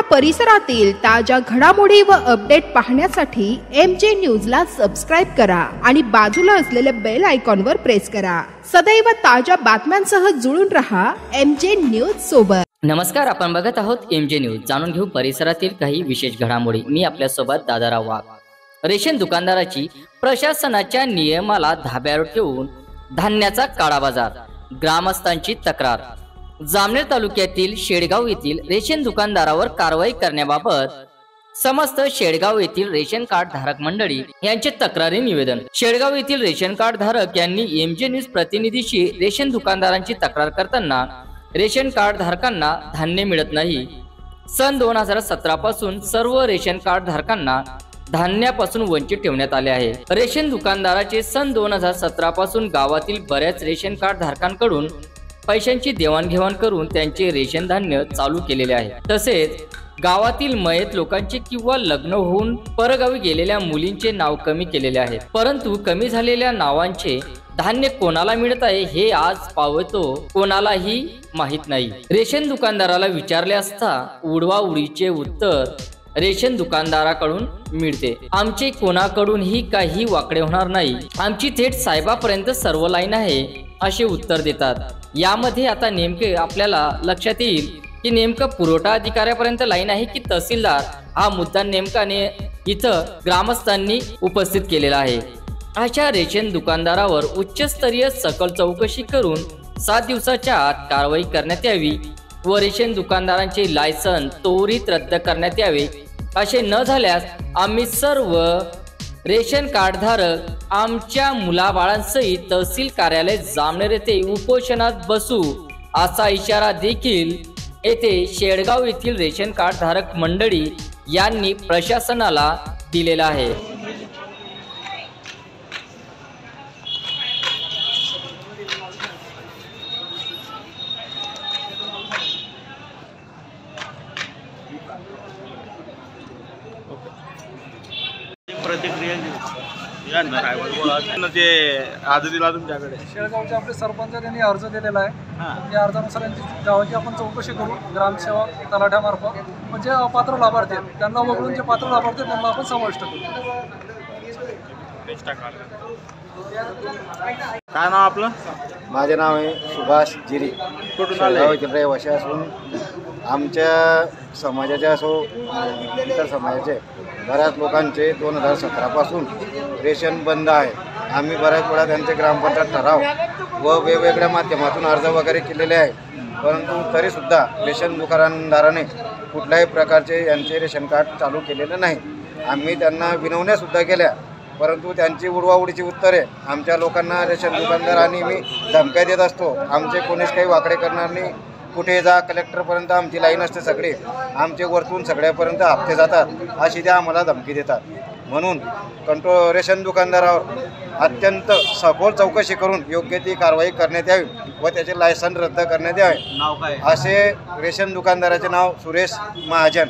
आपल्या परिसरातील ताज्या घडामोडी व अपडेट पाहण्यासाठी MJ न्यूजला सबस्क्राइब करा आणि बाजूला असलेले बेल आयकॉनवर प्रेस करा। सदैव ताज्या बातम्यांसह जुळून रहा MJ न्यूज सोबत। नमस्कार, आपण बघत आहोत MJ न्यूज। जाणून घेऊ परिसरातील काही विशेष घडामोडी। मी आपल्या सोबत दादाराव वाघ। रेशन दुकानदाराची प्रशासनाच्या नियमाला धाब्यावर ठेवून धान्याचा काळा बाजार, ग्रामस्थांची तक्रार। जामनेर तालुक्यातील शेडगाव येथील रेशन दुकानदारावर कारवाई करण्याबाबत समस्त शेडगाव येथील रेशन कार्ड धारक मंडळी यांचे तक्रारी निवेदन। शेडगाव येथील रेशन कार्ड धारक यांनी MJ न्यूज प्रतिनिधीशी रेशन दुकानदारांची तक्रार करताना रेशन कार्ड धारकांना धान्य मिळत नाही। सन 2017 पासून सर्व रेशन कार्ड धारकांना धान्यापासून वंचित ठेवण्यात आले आहे। रेशन दुकानदाराचे सन 2017 पासून गावातील बऱ्याच रेशन कार्ड धारकांकडून पैशांची देवाणघेवाण करून त्यांचे रेशन धान्य चालू केलेले आहे। तसेच गावातील मयत लोकांचे किंवा लग्न होऊन परगावी गेलेल्या मुलींचे नाव कमी केलेले आहे, परंतु कमी झालेल्या नावांचे धान्य कोणाला मिळत आहे हे आज पावतो कोणालाही माहित नाही। रेशन दुकानदाराला विचारले असता उडवाउडीचे उत्तर रेशन दुकानदाराकडून मिळते। आमचे कोणाकडूनही काही वाकडे होणार नाही, आमची थेट साहेबापर्यंत सर्व लाईन आहे असे उत्तर देतात। यामध्ये आता नेमके आपल्याला लक्षात येईल की नेमकं पुरवठा अधिकाऱ्यापर्यंत लाईन आहे की तहसीलदार, हा मुद्दा नेमकाने इथं ग्रामस्थांनी उपस्थित केलेला आहे। अशा रेशन दुकानदारावर उच्चस्तरीय सखोल चौकशी करून 7 दिवसाच्या आत कारवाई करण्यात यावी व रेशन दुकानदारांचे लायसन त्वरित रद्द करण्यात यावे। असे न झाल्यास आम्ही सर्व रेशन कार्ड धारक आमच्या मुलाबाळांसहित तहसील कार्यालय जामनेर येथे उपोषणात बसू असा इशारा देखील येथे शेडगाव येथील रेशन कार्ड धारक मंडळी यांनी प्रशासनाला दिलेला आहे। प्रतिक्रिया ते आज दिला तुमच्याकडे शेळगावचे आपले सरपंच त्यांनी अर्ज दिलेला आहे। या अर्जानुसार यांची गावाची आपण चौकशी करू ग्रामसेवक तलाठ्यामार्फत, म्हणजे अपात्र लाभार्थी आहेत त्यांना वगळून जे पात्र लाभार्थी त्यांना आपण समाविष्ट करू। काय नाव आपलं? माझे नाव आहे सुभाष जिरी, कुठून आले? रहिवासी असून आमच्या समाजाचे असो इतर समाजाचे बऱ्याच लोकांचे 2017 पासून रेशन बंद आहे। आम्ही बऱ्याच वेळा त्यांचे ग्रामपंचायत ठराव व वेगवेगळ्या माध्यमातून अर्ज वगैरे केलेले आहे, परंतु तरीसुद्धा रेशन दुकानदाराने कुठल्याही प्रकारचे यांचे रेशन कार्ड चालू केलेले नाही। आम्ही त्यांना विनवण्यासुद्धा केल्या, परंतु त्यांची उडवाउडीची उत्तरे आमच्या लोकांना रेशन दुकानदार आणि मी धमक्या देत असतो, आमचे कोणीच काही वाकडे करणार नाही, कुठे जा कलेक्टरपर्यंत आमची लाईन असते सगळी, आमचे वरतून सगळ्यापर्यंत हप्ते जातात अशी त्या आम्हाला धमकी देतात। म्हणून रेशन दुकानदारावर अत्यंत सखोल चौकशी करून योग्य ती कारवाई करण्यात यावी व त्याचे लायसन रद्द करण्यात यावे। नाव काय असे रेशन दुकानदाराचे नाव सुरेश महाजन।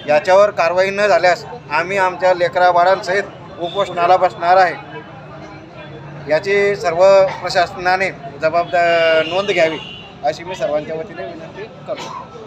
याच्यावर कारवाई न झाल्यास आम्ही आमच्या लेकरा बाळांसहित उपोषणाला बसणार आहे। याची सर्व प्रशासनाने जबाबदार नोंद घ्यावी अशी मी सर्वांच्या वतीने विनंती करतो।